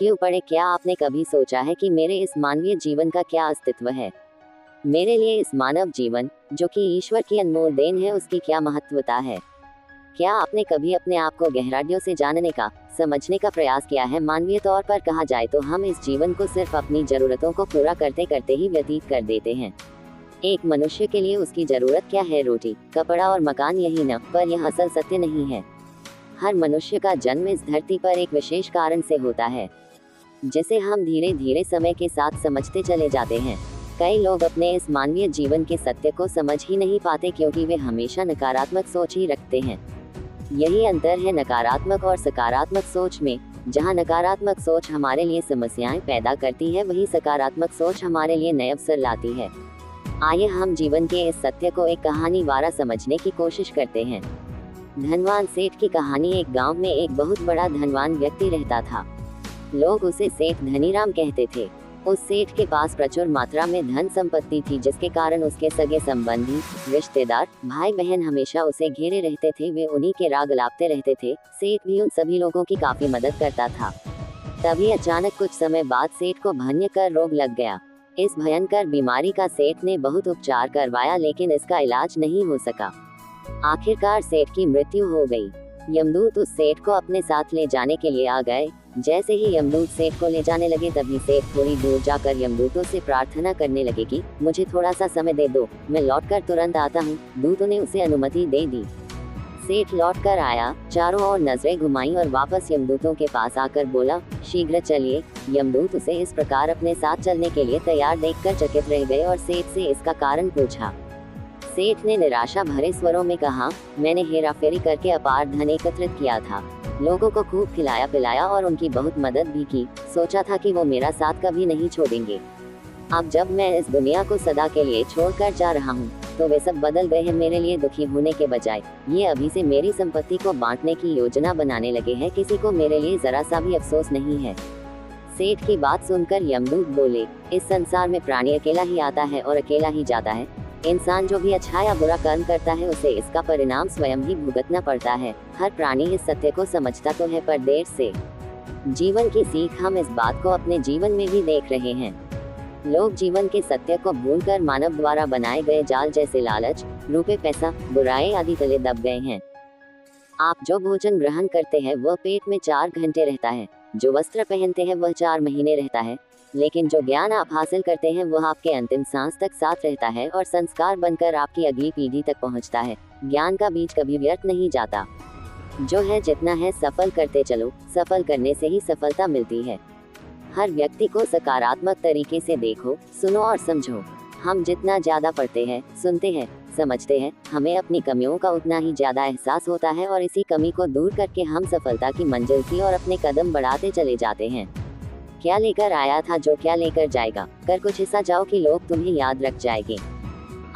क्यों पड़े? क्या आपने कभी सोचा है कि मेरे इस मानवीय जीवन का क्या अस्तित्व है? मेरे लिए इस मानव जीवन, जो कि ईश्वर की अनमोल देन है, उसकी क्या महत्वता है? क्या आपने कभी अपने आप को गहराइयों से जानने का, समझने का प्रयास किया है? मानवीय तौर पर कहा जाए तो हम इस जीवन को सिर्फ अपनी जरूरतों को पूरा करते करते ही व्यतीत कर देते हैं। एक मनुष्य के लिए उसकी जरूरत क्या है? रोटी, कपड़ा और मकान, यही न? पर यह असल सत्य नहीं है। हर मनुष्य का जन्म इस धरती पर एक विशेष कारण से होता है, जिसे हम धीरे धीरे समय के साथ समझते चले जाते हैं। कई लोग अपने इस मानवीय जीवन के सत्य को समझ ही नहीं पाते, क्योंकि वे हमेशा नकारात्मक सोच ही रखते हैं। यही अंतर है नकारात्मक और सकारात्मक सोच में। जहां नकारात्मक सोच हमारे लिए समस्याएं पैदा करती है, वहीं सकारात्मक सोच हमारे लिए नए अवसर लाती है। आइए हम जीवन के इस सत्य को एक कहानी द्वारा समझने की कोशिश करते हैं। धनवान सेठ की कहानी। एक गांव में एक बहुत बड़ा धनवान व्यक्ति रहता था। लोग उसे सेठ धनीराम कहते थे। उस सेठ के पास प्रचुर मात्रा में धन संपत्ति थी, जिसके कारण उसके सगे संबंधी, रिश्तेदार, भाई बहन हमेशा उसे घेरे रहते थे। वे उन्हीं के राग लापते रहते थे। सेठ भी उन सभी लोगों की काफी मदद करता था। तभी अचानक कुछ समय बाद सेठ को भयंकर रोग लग गया। इस भयंकर बीमारी का सेठ ने बहुत उपचार करवाया, लेकिन इसका इलाज नहीं हो सका। आखिरकार सेठ की मृत्यु हो गई। यमदूत उस सेठ को अपने साथ ले जाने के लिए आ गए। जैसे ही यमदूत सेठ को ले जाने लगे, तभी सेठ थोड़ी दूर जाकर यमदूतों से प्रार्थना करने लगे कि मुझे थोड़ा सा समय दे दो, मैं लौटकर तुरंत आता हूँ। दूतों ने उसे अनुमति दे दी। सेठ लौटकर आया, चारों ओर नजरें घुमाई और वापस यमदूतों के पास आकर बोला, शीघ्र चलिए। यमदूत उसे इस प्रकार अपने साथ चलने के लिए तैयार देखकर चकित रह गए और सेठ से इसका कारण पूछा। सेठ ने निराशा भरे स्वरों में कहा, मैंने हेराफेरी करके अपार धन एकत्रित किया था, लोगों को खूब खिलाया पिलाया और उनकी बहुत मदद भी की। सोचा था कि वो मेरा साथ कभी नहीं छोड़ेंगे। अब जब मैं इस दुनिया को सदा के लिए छोड़कर जा रहा हूँ, तो वे सब बदल गए हैं। मेरे लिए दुखी होने के बजाय ये अभी से मेरी संपत्ति को बांटने की योजना बनाने लगे हैं। किसी को मेरे लिए जरा सा भी अफसोस नहीं है। सेठ की बात सुनकर यमदूत बोले, इस संसार में प्राणी अकेला ही आता है और अकेला ही जाता है। इंसान जो भी अच्छा या बुरा कर्म करता है, उसे इसका परिणाम स्वयं ही भुगतना पड़ता है। हर प्राणी इस सत्य को समझता तो है, पर देर से। जीवन की सीख हम इस बात को अपने जीवन में भी देख रहे हैं। लोग जीवन के सत्य को भूलकर मानव द्वारा बनाए गए जाल जैसे लालच, रुपए, पैसा, बुराई आदि तले दब गए हैं। आप जो भोजन ग्रहण करते हैं वह पेट में 4 घंटे रहता है, जो वस्त्र पहनते हैं वह 4 महीने रहता है, लेकिन जो ज्ञान आप हासिल करते हैं वह आपके अंतिम सांस तक साथ रहता है और संस्कार बनकर आपकी अगली पीढ़ी तक पहुंचता है। ज्ञान का बीज कभी व्यर्थ नहीं जाता। जो है जितना है सफल करते चलो, सफल करने से ही सफलता मिलती है। हर व्यक्ति को सकारात्मक तरीके से देखो, सुनो और समझो। हम जितना ज्यादा पढ़ते हैं, सुनते हैं, समझते हैं, हमें अपनी कमियों का उतना ही ज्यादा एहसास होता है और इसी कमी को दूर करके हम सफलता की मंजिल की ओर अपने कदम बढ़ाते चले जाते हैं। क्या लेकर आया था जो क्या लेकर जाएगा, कर कुछ ऐसा जाओ कि लोग तुम्हें याद रख जाएंगे।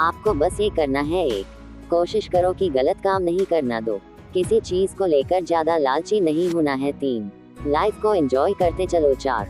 आपको बस ये करना है, एक, कोशिश करो कि गलत काम नहीं करना। 2, किसी चीज को लेकर ज्यादा लालची नहीं होना है। 3, लाइफ को एंजॉय करते चलो। 4,